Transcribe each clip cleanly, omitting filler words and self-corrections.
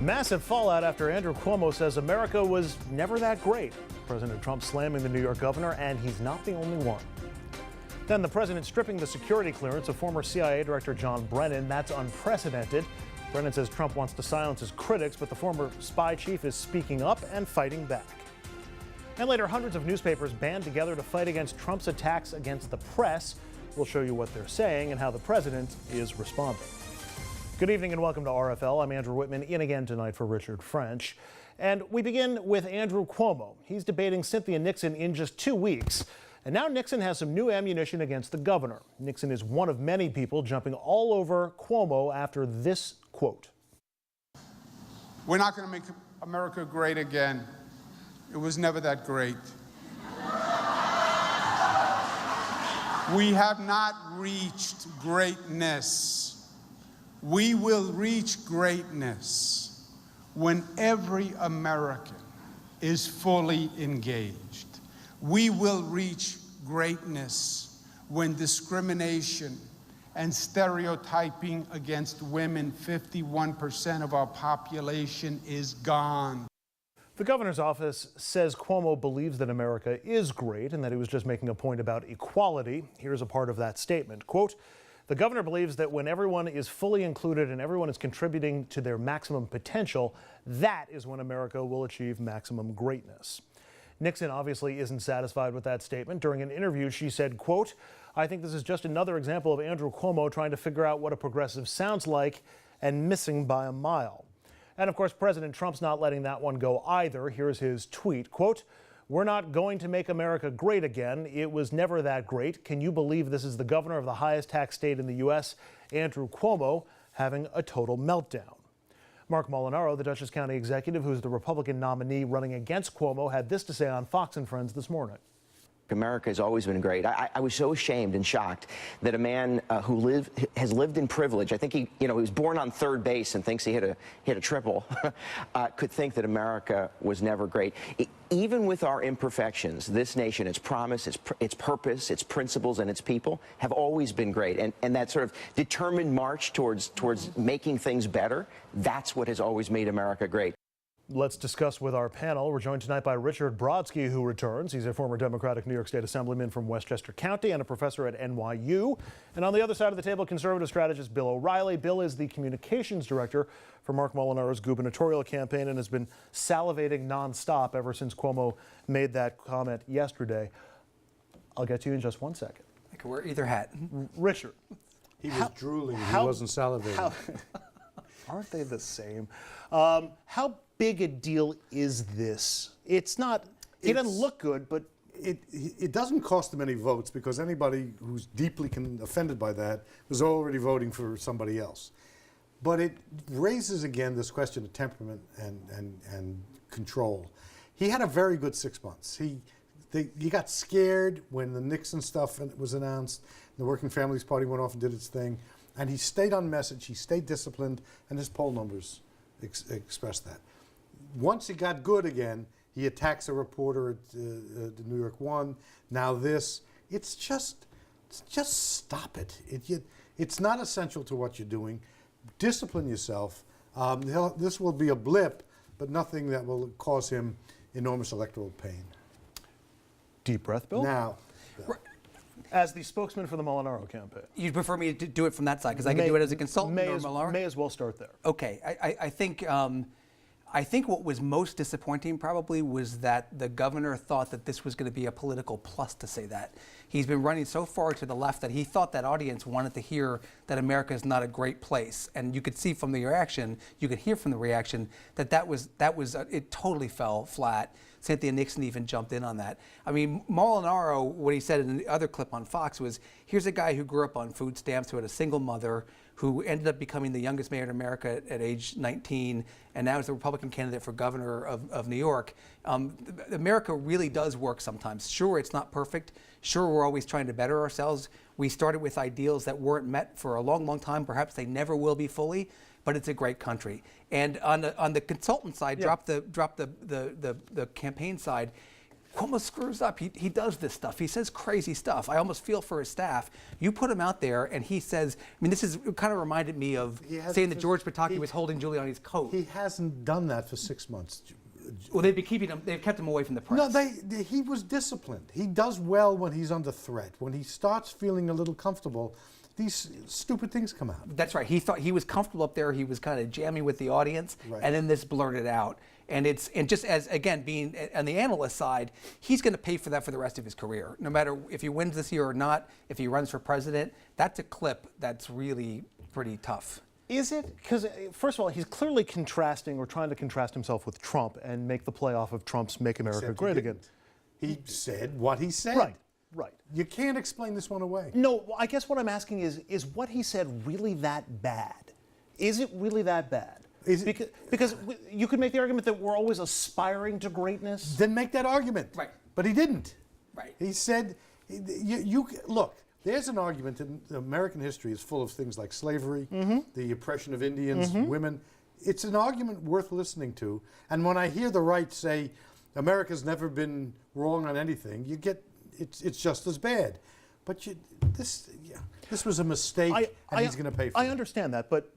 Massive fallout after Andrew Cuomo says America was never that great. President Trump slamming the New York governor, and he's not the only one. Then the president stripping the security clearance of former CIA Director John Brennan. That's unprecedented. Brennan says Trump wants to silence his critics, but the former spy chief is speaking up and fighting back. And later, hundreds of newspapers band together to fight against Trump's attacks against the press. We'll show you what they're saying and how the president is responding. Good evening and welcome to RFL. I'm Andrew Whitman, in again tonight for Richard French. And we begin with Andrew Cuomo. He's debating Cynthia Nixon in just 2 weeks. And now Nixon has some new ammunition against the governor. Nixon is one of many people jumping all over Cuomo after this quote. We're not going to make America great again. It was never that great. We have not reached greatness. We will reach greatness when every American is fully engaged. We will reach greatness when discrimination and stereotyping against women, 51% of our population, is gone. The governor's office says Cuomo believes that America is great and that he was just making a point about equality. Here's a part of that statement. Quote, the governor believes that when everyone is fully included and everyone is contributing to their maximum potential, that is when America will achieve maximum greatness. Nixon obviously isn't satisfied with that statement. During an interview, she said, quote, I think this is just another example of Andrew Cuomo trying to figure out what a progressive sounds like and missing by a mile. And of course, President Trump's not letting that one go either. Here's his tweet, quote, we're not going to make America great again. It was never that great. Can you believe this is the governor of the highest tax state in the U.S., Andrew Cuomo, having a total meltdown? Mark Molinaro, the Dutchess County executive, who's the Republican nominee running against Cuomo, had this to say on Fox and Friends this morning. America has always been great. I was so ashamed and shocked that a man who has lived in privilege, I think he was born on third base and thinks he hit a triple, could think that America was never great. Even with our imperfections, this nation, its promise, its purpose, its principles, and its people have always been great. And that sort of determined march towards making things better, that's what has always made America great. Let's discuss with our panel. We're joined tonight by Richard Brodsky, who returns. He's a former Democratic New York State Assemblyman from Westchester County and a professor at NYU. And on the other side of the table, conservative strategist Bill O'Reilly. Bill is the communications director for Mark Molinaro's gubernatorial campaign and has been salivating nonstop ever since Cuomo made that comment yesterday. I'll get to you in just 1 second. I could wear either hat. Richard. He was drooling. He wasn't salivating. Aren't they the same? How big a deal is this? It's not, he doesn't look good, but it doesn't cost them any votes because anybody who's deeply offended by that was already voting for somebody else. But it raises again this question of temperament and control. He had a very good 6 months. He got scared when the Nixon stuff was announced. The Working Families Party went off and did its thing. And he stayed on message, he stayed disciplined, and his poll numbers expressed that. Once he got good again, he attacks a reporter at the New York One. Now this, it's just stop it. It's not essential to what you're doing. Discipline yourself. This will be a blip, but nothing that will cause him enormous electoral pain. Deep breath, Bill. Now. As the spokesman for the Molinaro campaign. You'd prefer me to do it from that side because I can do it as a consultant. May as well start there. Okay, I think what was most disappointing probably was that the governor thought that this was going to be a political plus to say that. He's been running so far to the left that he thought that audience wanted to hear that America is not a great place. And you could see from the reaction, you could hear from the reaction that it totally fell flat. Cynthia Nixon even jumped in on that. I mean, Molinaro, what he said in the other clip on Fox was, here's a guy who grew up on food stamps, who had a single mother, who ended up becoming the youngest mayor in America at age 19, and now is the Republican candidate for governor of New York. America really does work sometimes. Sure, it's not perfect. Sure, we're always trying to better ourselves. We started with ideals that weren't met for a long, long time. Perhaps they never will be fully, but it's a great country. And on the consultant side, drop the campaign side, Cuomo screws up. He does this stuff. He says crazy stuff. I almost feel for his staff. You put him out there, and he says, I mean, this is kind of reminded me of saying that George Pataki was holding Giuliani's coat. He hasn't done that for 6 months. Well, they've been keeping him. They've kept him away from the press. No, he was disciplined. He does well when he's under threat. When he starts feeling a little comfortable, these stupid things come out. That's right. He thought he was comfortable up there. He was kind of jamming with the audience, and then this blurted out. And just as, again, being on the analyst side, he's going to pay for that for the rest of his career. No matter if he wins this year or not, if he runs for president, that's a clip that's really pretty tough. Is it? Because, first of all, he's clearly contrasting or trying to contrast himself with Trump and make the play off of Trump's Make America Great Again. He said what he said. Right. You can't explain this one away. No, I guess what I'm asking is what he said really that bad? Is it really that bad? Because you could make the argument that we're always aspiring to greatness. Then make that argument. Right. But he didn't. Right. He said, look, there's an argument in American history is full of things like slavery, the oppression of Indians, women. It's an argument worth listening to. And when I hear the right say, America's never been wrong on anything, you get, it's just as bad. But this was a mistake, and he's going to pay for it. I understand that, but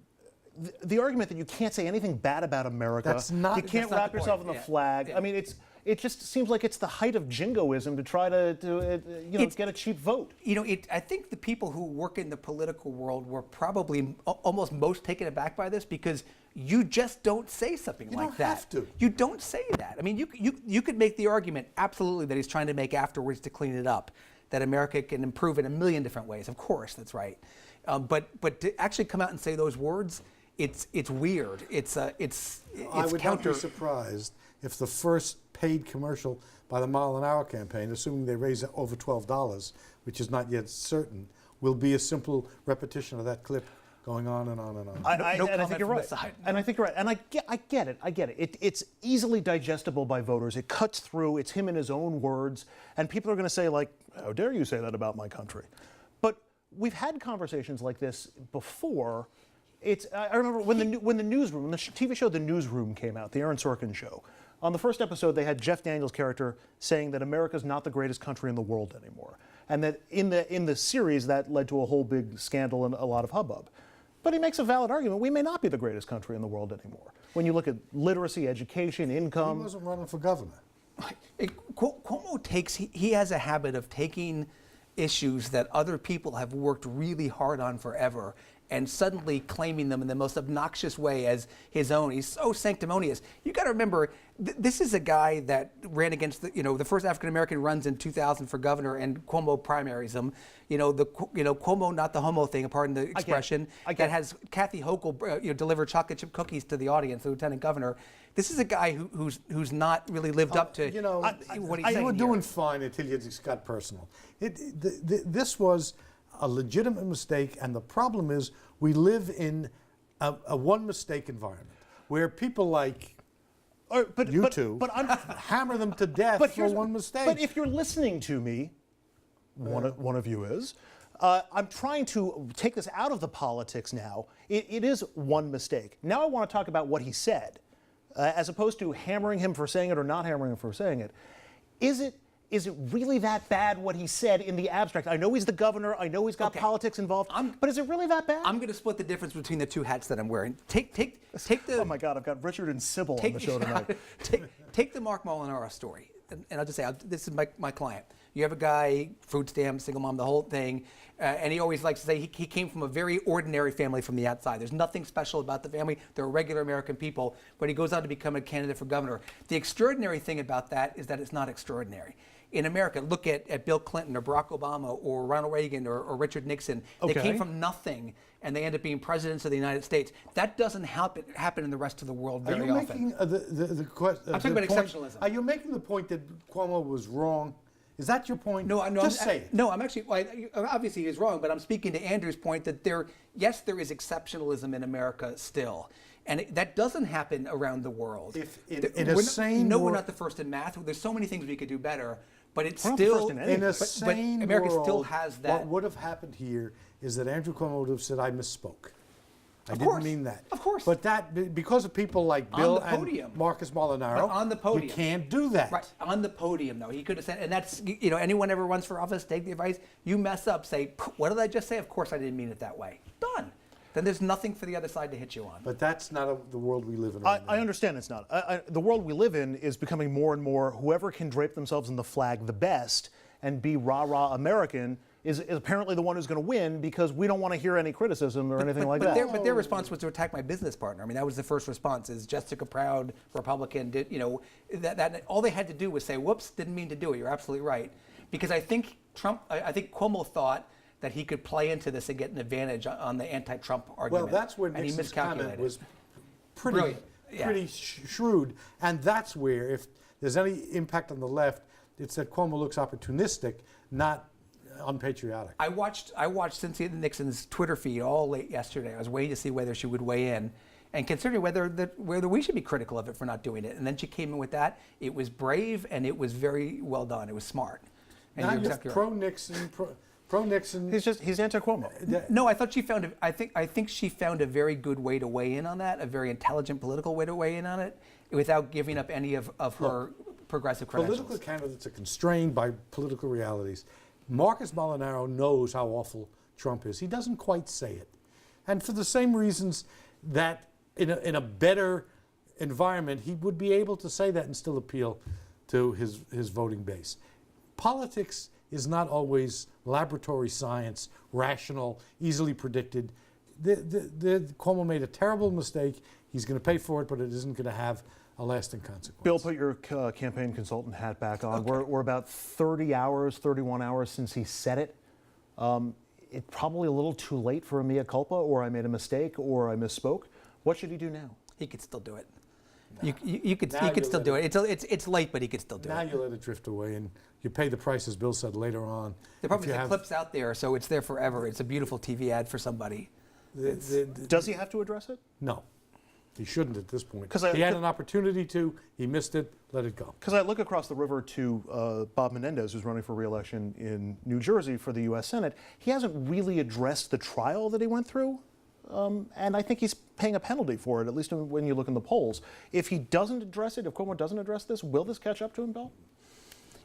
the argument that you can't say anything bad about America, you can't wrap yourself in the flag. I mean, it just seems like it's the height of jingoism to try to get a cheap vote. I think the people who work in the political world were probably almost most taken aback by this because you just don't say something like that. You don't have to. You don't say that. I mean, you could make the argument absolutely that he's trying to make afterwards to clean it up, that America can improve in a million different ways. Of course, that's right. But to actually come out and say those words, it's weird. I would not be surprised if the first paid commercial by the Mile an Hour campaign, assuming they raise over $12, which is not yet certain, will be a simple repetition of that clip going on and on and on. I think you're right. And I think you're right. And I get it. It's easily digestible by voters. It cuts through. It's him in his own words. And people are going to say, like, how dare you say that about my country? But we've had conversations like this before. I remember when the TV show The Newsroom came out, the Aaron Sorkin show. On the first episode, they had Jeff Daniels' character saying that America's not the greatest country in the world anymore, and that in the series that led to a whole big scandal and a lot of hubbub. But he makes a valid argument: we may not be the greatest country in the world anymore. When you look at literacy, education, income. He wasn't running for governor. Cuomo he has a habit of taking issues that other people have worked really hard on forever and suddenly claiming them in the most obnoxious way as his own. He's so sanctimonious. You got to remember, this is a guy that ran against the first African American runs in 2000 for governor, and Cuomo primaries him. Cuomo not the homo thing, pardon the expression. That has Kathy Hochul deliver chocolate chip cookies to the audience, the lieutenant governor. This is a guy who's not really lived up to what he's saying. You were doing fine until you just got personal. This was a legitimate mistake, and the problem is we live in a one-mistake environment where people like you two hammer them to death for one mistake. But if you're listening to me, one of you is, I'm trying to take this out of the politics now. It is one mistake. Now I want to talk about what he said, as opposed to hammering him for saying it or not hammering him for saying it. Is it really that bad what he said in the abstract? I know he's the governor. I know he's got politics involved. But is it really that bad? I'm going to split the difference between the two hats that I'm wearing. Take the. Oh my God! I've got Richard and Sybil on the show tonight. Take the Mark Molinaro story, and I'll just say this is my client. You have a guy, food stamps, single mom, the whole thing, and he always likes to say he came from a very ordinary family from the outside. There's nothing special about the family. They're regular American people, but he goes on to become a candidate for governor. The extraordinary thing about that is that it's not extraordinary. In America, look at Bill Clinton or Barack Obama or Ronald Reagan or Richard Nixon. They came from nothing, and they end up being presidents of the United States. That doesn't happen in the rest of the world very often. I'm talking about exceptionalism. Are you making the point that Cuomo was wrong? Is that your point? No, just say it. No, I'm actually, obviously he's wrong, but I'm speaking to Andrew's point that there is exceptionalism in America still. And that doesn't happen around the world. We're not the first in math. There's so many things we could do better, but it's still in a sane but America world, still has that. What would have happened here is that Andrew Cuomo would have said, "I misspoke." I Of didn't course. mean that. Of course. But that, because of people like On Bill the podium. and Marcus Molinaro, But on the podium. you can't do that. Right, on the podium, though. He could have said, and that's, anyone ever runs for office, take the advice. You mess up, say, what did I just say? Of course I didn't mean it that way. Done. Then there's nothing for the other side to hit you on. But that's not the world we live in right now. I understand it's not. The world we live in is becoming more and more whoever can drape themselves in the flag the best and be rah-rah American is apparently the one who's going to win because we don't want to hear any criticism or anything like that. But their response was to attack my business partner. I mean, that was the first response. Is Jessica Proud, Republican? That all they had to do was say, "Whoops, didn't mean to do it." You're absolutely right. Because I think Cuomo thought that he could play into this and get an advantage on the anti-Trump argument. Well, that's where and he Nixon's miscalculated. comment was pretty, Brilliant. Yeah. pretty shrewd. And that's where, if there's any impact on the left, it's that Cuomo looks opportunistic, not unpatriotic. I watched Cynthia Nixon's Twitter feed all late yesterday. I was waiting to see whether she would weigh in, and considering whether we should be critical of it for not doing it. And then she came in with that. It was brave and it was very well done. It was smart. And Now you're you're exactly right. pro-Nixon. He's anti-Cuomo. No, I thought she found. I think she found a very good way to weigh in on that. A very intelligent political way to weigh in on it, without giving up any of her progressive credentials. Political candidates are constrained by political realities. Marcus Molinaro knows how awful Trump is. He doesn't quite say it. And for the same reasons that in a better environment, he would be able to say that and still appeal to his voting base. Politics is not always laboratory science, rational, easily predicted. Cuomo made a terrible mistake. He's going to pay for it, but it isn't going to have a lasting consequence. Bill, put your campaign consultant hat back on. Okay. We're about 31 hours since he said it. It's probably a little too late for a mea culpa, or I made a mistake, or I misspoke. What should he do now? He could still do it. No. You could still do it. It's late, but he could still do it. Now you let it drift away, and you pay the price, as Bill said, later on. The problem is the clip's out there, so it's there forever. It's a beautiful TV ad for somebody. Does he have to address it? No. He shouldn't at this point. He had an opportunity to. He missed it. Let it go. Because I look across the river to Bob Menendez, who's running for re-election in New Jersey for the U.S. Senate. He hasn't really addressed the trial that he went through. And I think he's paying a penalty for it, at least when you look in the polls. If he doesn't address it, if Cuomo doesn't address this, will this catch up to him, Bill?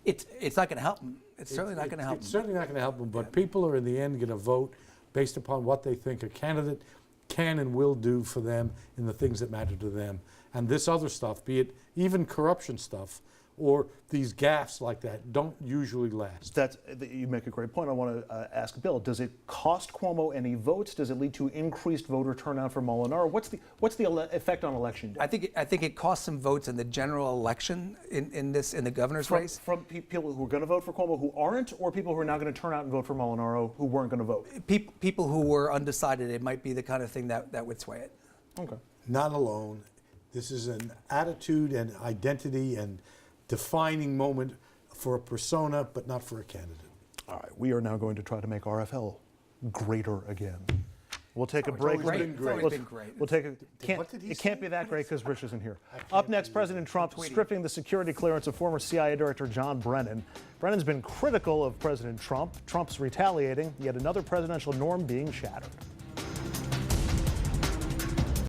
It's not going to help him. It's certainly not going to help him. It's certainly not going to help him, but people are in the end going to vote based upon what they think a candidate can and will do for them in the things that matter to them. And this other stuff, be it even corruption stuff or these gaffes like that, don't usually last. You make a great point. I want to ask Bill, does it cost Cuomo any votes? Does it lead to increased voter turnout for Molinaro? What's the effect on election day? I think it costs some votes in the general election in the governor's race. From people who are going to vote for Cuomo who aren't, or people who are now going to turn out and vote for Molinaro who weren't going to vote? People who were undecided. It might be the kind of thing that would sway it. Okay. Not alone. This is an attitude and identity and defining moment for a persona, but not for a candidate. All right, we are now going to try to make RFL greater again. We'll take a break. It's always been great. It's always been great. We'll take What did he it can't say? be that great because Rich isn't here. Up next, President Trump stripping the security clearance of former CIA Director John Brennan. Brennan's been critical of President Trump. Trump's retaliating. Yet another presidential norm being shattered.